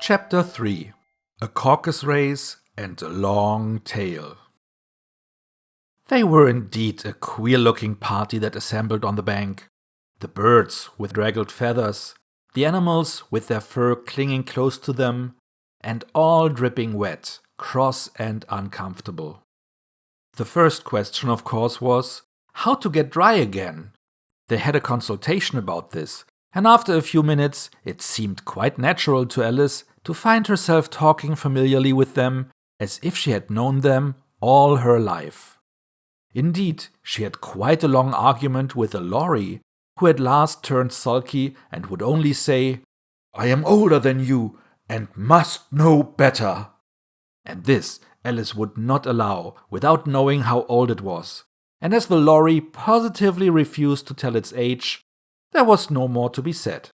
Chapter 3 A Caucus-Race and a Long Tale. They were indeed a queer-looking party that assembled on the bank. The birds with draggled feathers, the animals with their fur clinging close to them, and all dripping wet, cross and uncomfortable. The first question, of course, was how to get dry again. They had a consultation about this, and after a few minutes it seemed quite natural to Alice to find herself talking familiarly with them as if she had known them all her life. Indeed, she had quite a long argument with a lorry, who at last turned sulky and would only say, "I am older than you and must know better." And this Alice would not allow without knowing how old it was. And as the lorry positively refused to tell its age, there was no more to be said.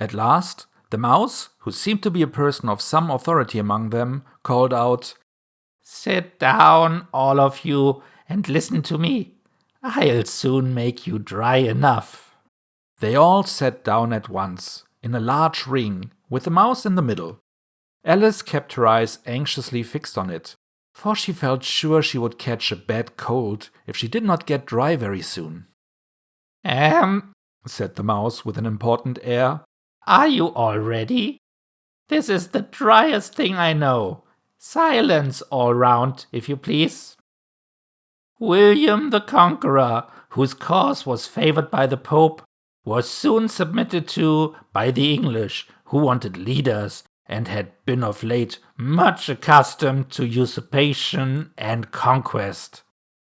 At last, the mouse, who seemed to be a person of some authority among them, called out, "Sit down, all of you, and listen to me. I'll soon make you dry enough." They all sat down at once, in a large ring, with the mouse in the middle. Alice kept her eyes anxiously fixed on it, for she felt sure she would catch a bad cold if she did not get dry very soon. Said the mouse with an important air. "Are you all ready? This is the driest thing I know. Silence all round, if you please. William the Conqueror, whose cause was favored by the Pope, was soon submitted to by the English, who wanted leaders and had been of late much accustomed to usurpation and conquest.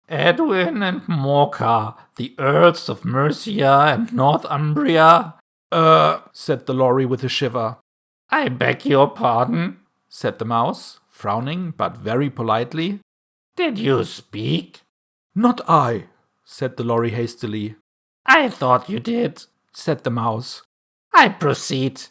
Edwin and Morcar, the Earls of Mercia and Northumbria—" said the lorry with a shiver. "I beg your pardon," said the mouse, frowning but very politely. "Did you speak?" "Not I," said the lorry hastily. "I thought you did," said the mouse. "I proceed.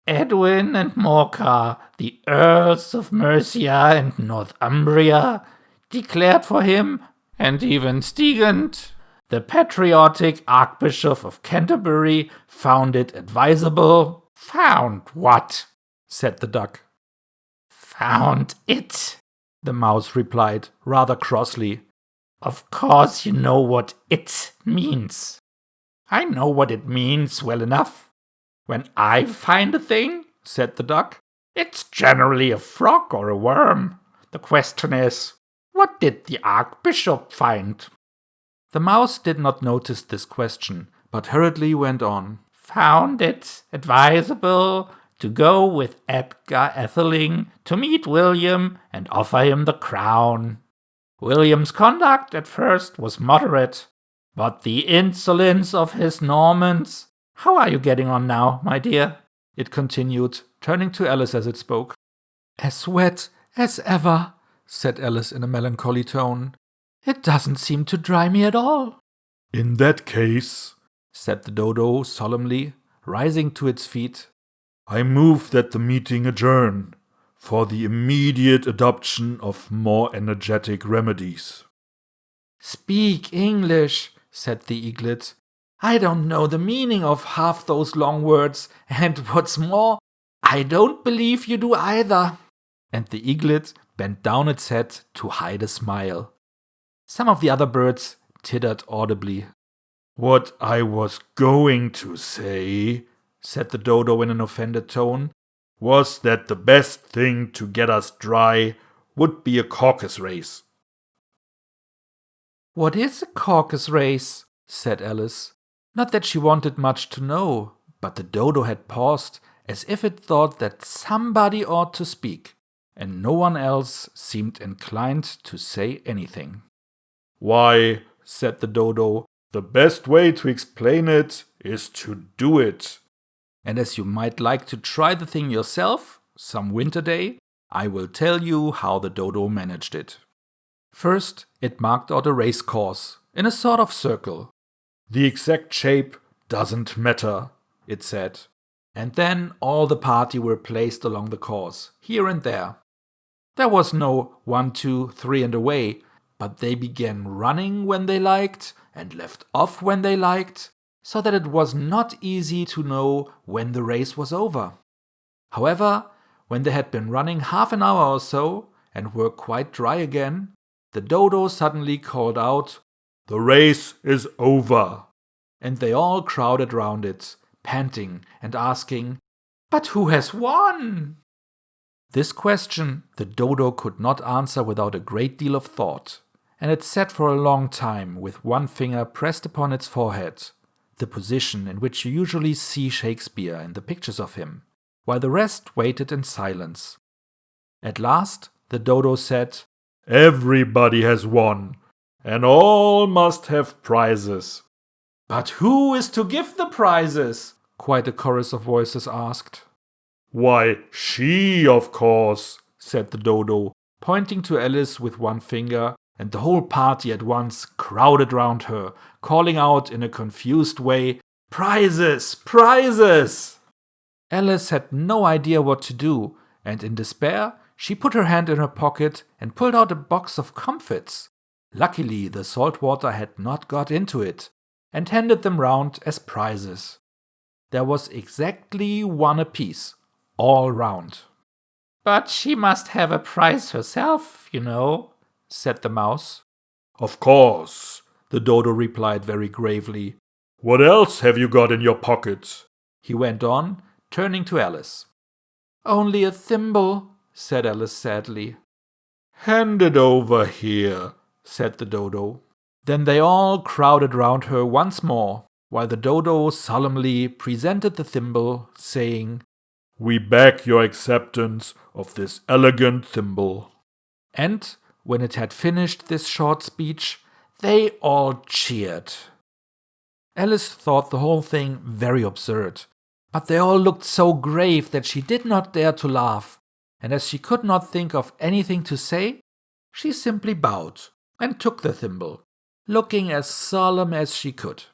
Edwin and Morcar, the Earls of Mercia and Northumbria, declared for him, and even Stigand, the patriotic Archbishop of Canterbury, found it advisable." "Found what?" said the duck. "Found it," the mouse replied, rather crossly. "Of course you know what it means." "I know what it means well enough. When I find a thing," said the duck, "it's generally a frog or a worm. The question is, what did the Archbishop find?" The mouse did not notice this question, but hurriedly went on. "Found it advisable to go with Edgar Atheling to meet William and offer him the crown. William's conduct at first was moderate, but the insolence of his Normans— How are you getting on now, my dear?" it continued, turning to Alice as it spoke. "As wet as ever," said Alice in a melancholy tone. "It doesn't seem to dry me at all." "In that case," said the dodo solemnly, rising to its feet, "I move that the meeting adjourn, for the immediate adoption of more energetic remedies." "Speak English," said the eaglet. "I don't know the meaning of half those long words, and what's more, I don't believe you do either." And the eaglet bent down its head to hide a smile. Some of the other birds tittered audibly. "What I was going to say," said the dodo in an offended tone, "was that the best thing to get us dry would be a caucus-race." "What is a caucus-race?" said Alice. Not that she wanted much to know, but the dodo had paused as if it thought that somebody ought to speak, and no one else seemed inclined to say anything. "Why," said the dodo, "the best way to explain it is to do it. And as you might like to try the thing yourself, some winter day, I will tell you how the dodo managed it. First, it marked out a race course, in a sort of circle. The exact shape doesn't matter," it said. And then all the party were placed along the course, here and there. There was no 1, 2, 3 and away, but they began running when they liked and left off when they liked, so that it was not easy to know when the race was over. However, when they had been running half an hour or so and were quite dry again, the dodo suddenly called out, "The race is over!" and they all crowded round it, panting and asking, "But who has won?" This question the dodo could not answer without a great deal of thought, and it sat for a long time with one finger pressed upon its forehead, the position in which you usually see Shakespeare in the pictures of him, while the rest waited in silence. At last the dodo said, "Everybody has won, and all must have prizes." "But who is to give the prizes?" quite a chorus of voices asked. "Why, she, of course," said the dodo, pointing to Alice with one finger, and the whole party at once crowded round her, calling out in a confused way, "Prizes! Prizes!" Alice had no idea what to do, and in despair she put her hand in her pocket and pulled out a box of comfits. Luckily the salt water had not got into it, and handed them round as prizes. There was exactly one apiece, all round. "But she must have a prize herself, you know," said the mouse. "Of course," the dodo replied very gravely. "What else have you got in your pocket?" He went on, turning to Alice. "Only a thimble," said Alice sadly. "Hand it over here," said the dodo. Then they all crowded round her once more, while the dodo solemnly presented the thimble, saying, "We beg your acceptance of this elegant thimble." And when it had finished this short speech, they all cheered. Alice thought the whole thing very absurd, but they all looked so grave that she did not dare to laugh, and as she could not think of anything to say, she simply bowed and took the thimble, looking as solemn as she could.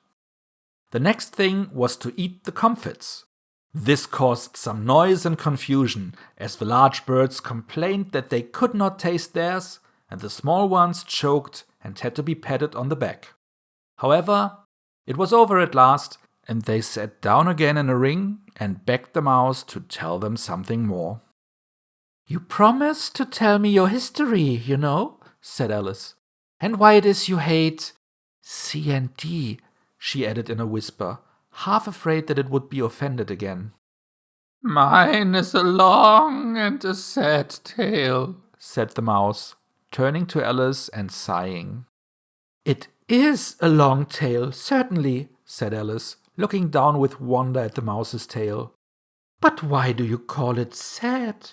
The next thing was to eat the comfits. This caused some noise and confusion, as the large birds complained that they could not taste theirs, and the small ones choked and had to be patted on the back. However, it was over at last, and they sat down again in a ring and begged the mouse to tell them something more. "You promised to tell me your history, you know," said Alice, "and why it is you hate C&D," she added in a whisper, half afraid that it would be offended again. "Mine is a long and a sad tale," said the mouse, turning to Alice and sighing. "It is a long tale, certainly," said Alice, looking down with wonder at the mouse's tail. "But why do you call it sad?"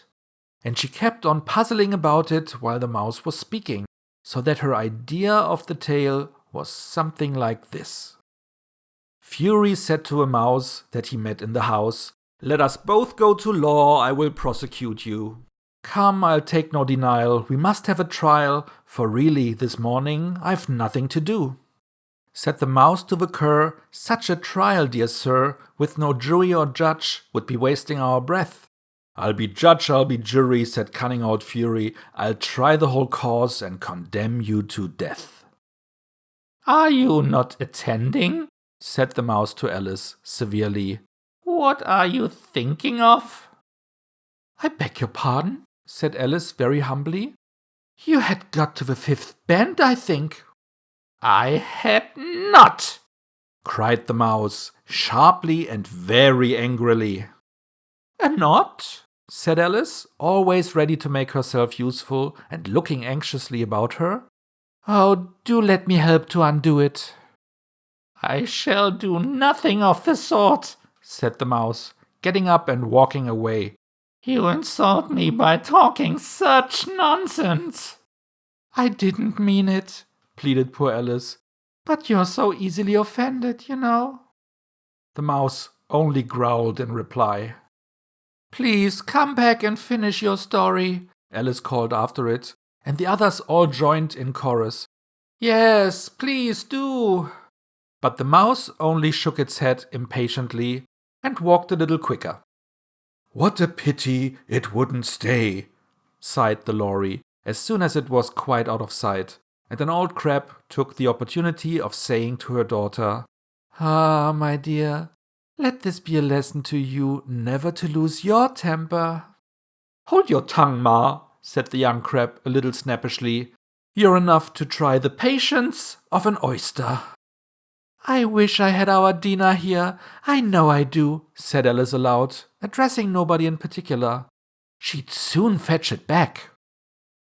And she kept on puzzling about it while the mouse was speaking, so that her idea of the tale was something like this. Fury said to a mouse that he met in the house, "Let us both go to law, I will prosecute you. Come, I'll take no denial, we must have a trial, for really this morning I've nothing to do." Said the mouse to the cur, "Such a trial, dear sir, with no jury or judge, would be wasting our breath." "I'll be judge, I'll be jury," said cunning old Fury. "I'll try the whole cause and condemn you to death." "Are you not attending?" said the mouse to Alice severely. "What are you thinking of?" "I beg your pardon," said Alice very humbly. "You had got to the fifth bend, I think." "I had not!" cried the mouse, sharply and very angrily. "Not?" said Alice, always ready to make herself useful and looking anxiously about her. "Oh, do let me help to undo it." "I shall do nothing of the sort," said the mouse, getting up and walking away. "You insult me by talking such nonsense." "I didn't mean it," pleaded poor Alice. "But you're so easily offended, you know." The mouse only growled in reply. "Please come back and finish your story," Alice called after it, and the others all joined in chorus. "Yes, please do." But the mouse only shook its head impatiently and walked a little quicker. "What a pity it wouldn't stay," sighed the lorry, as soon as it was quite out of sight, and an old crab took the opportunity of saying to her daughter, "Ah, my dear, Let this be a lesson to you never to lose your temper. Hold your tongue, Ma, said the young crab a little snappishly. You're enough to try the patience of an oyster. I wish I had our Dinah here. I know I do, said Alice aloud, addressing nobody in particular. She'd soon fetch it back.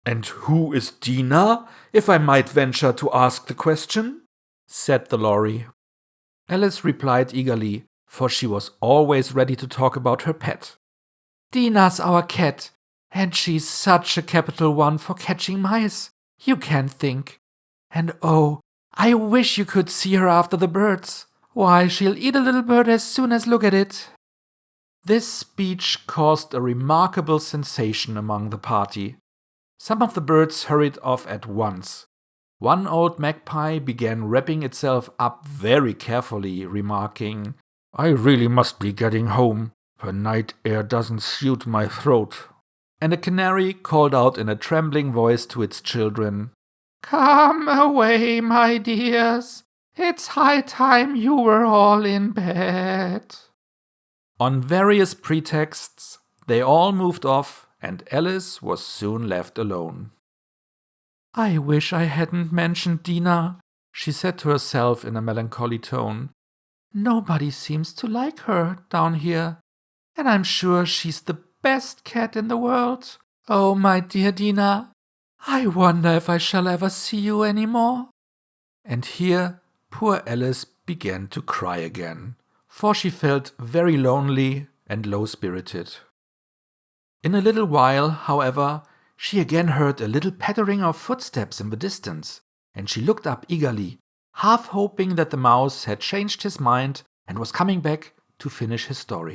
And who is Dinah, if I might venture to ask the question? Said the lorry. Alice replied eagerly, for she was always ready to talk about her pet. Dinah's our cat, and she's such a capital one for catching mice. You can't think. And oh, I wish you could see her after the birds. Why, she'll eat a little bird as soon as look at it. This speech caused a remarkable sensation among the party. Some of the birds hurried off at once. One old magpie began wrapping itself up very carefully, remarking, I really must be getting home. The night air doesn't suit my throat. And a canary called out in a trembling voice to its children, Come away, my dears. It's high time you were all in bed. On various pretexts, they all moved off, and Alice was soon left alone. I wish I hadn't mentioned Dinah, she said to herself in a melancholy tone. Nobody seems to like her down here, and I'm sure she's the best cat in the world. Oh, my dear Dinah, I wonder if I shall ever see you any more. And here poor Alice began to cry again, for she felt very lonely and low-spirited. In a little while, however, she again heard a little pattering of footsteps in the distance, and she looked up eagerly, half hoping that the mouse had changed his mind and was coming back to finish his story.